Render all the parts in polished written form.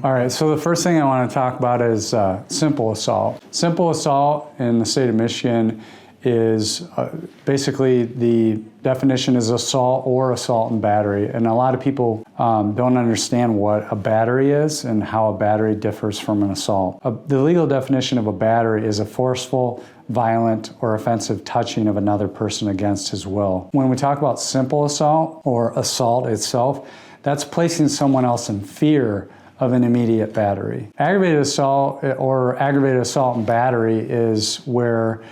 All right, so the first thing I want to talk about is simple assault. Simple assault in the state of Michigan is basically the definition is assault or assault and battery. And a lot of people don't understand what a battery is and how a battery differs from an assault. The legal definition of a battery is a forceful, violent, or offensive touching of another person against his will. When we talk about simple assault or assault itself, that's placing someone else in fear of an immediate battery. Aggravated assault or aggravated assault and battery is where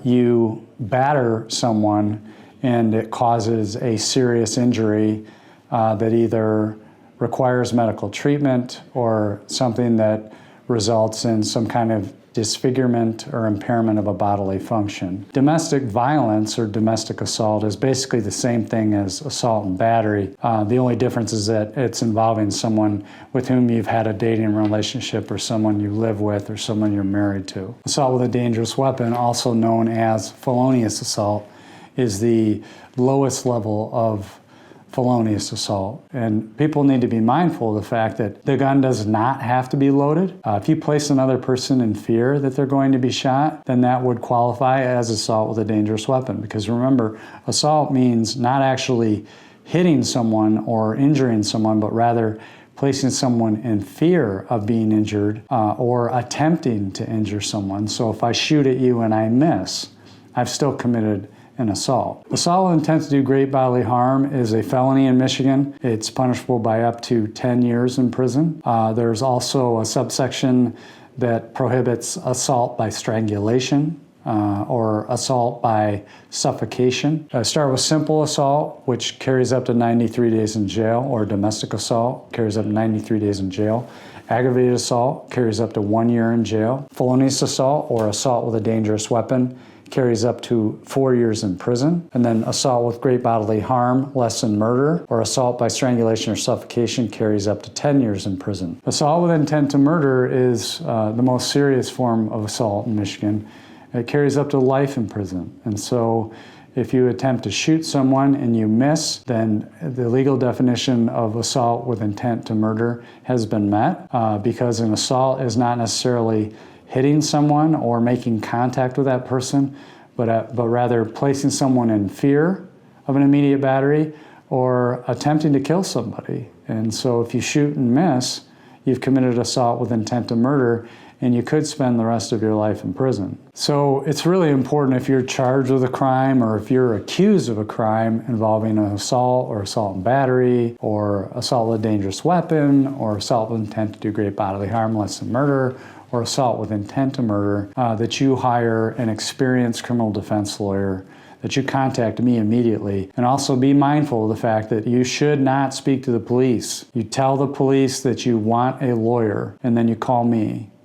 you batter someone and it causes a serious injury that either requires medical treatment or something that results in some kind of disfigurement or impairment of a bodily function. Domestic violence or domestic assault is basically the same thing as assault and battery. The only difference is that it's involving someone with whom you've had a dating relationship or someone you live with or someone you're married to. Assault with a dangerous weapon, also known as felonious assault, is the lowest level of felonious assault. And people need to be mindful of the fact that the gun does not have to be loaded. If you place another person in fear that they're going to be shot, then that would qualify as assault with a dangerous weapon. Because remember, assault means not actually hitting someone or injuring someone, but rather placing someone in fear of being injured or attempting to injure someone. So if I shoot at you and I miss, I've still committed an assault. Assault with intent to do great bodily harm is a felony in Michigan. It's punishable by up to 10 years in prison. There's also a subsection that prohibits assault by strangulation or assault by suffocation. Start with simple assault, which carries up to 93 days in jail, or domestic assault carries up to 93 days in jail. Aggravated assault carries up to 1 year in jail. Felonious assault or assault with a dangerous weapon carries up to 4 years in prison. And then assault with great bodily harm, less than murder, or assault by strangulation or suffocation carries up to 10 years in prison. Assault with intent to murder is the most serious form of assault in Michigan. It carries up to life in prison. And so if you attempt to shoot someone and you miss, then the legal definition of assault with intent to murder has been met because an assault is not necessarily hitting someone or making contact with that person, but rather placing someone in fear of an immediate battery or attempting to kill somebody. And so if you shoot and miss, you've committed assault with intent to murder, and you could spend the rest of your life in prison. So it's really important if you're charged with a crime or if you're accused of a crime involving an assault or assault and battery or assault with a dangerous weapon or assault with intent to do great bodily harm, less than murder, or assault with intent to murder, that you hire an experienced criminal defense lawyer, that you contact me immediately. And also be mindful of the fact that you should not speak to the police. You tell the police that you want a lawyer, and then you call me.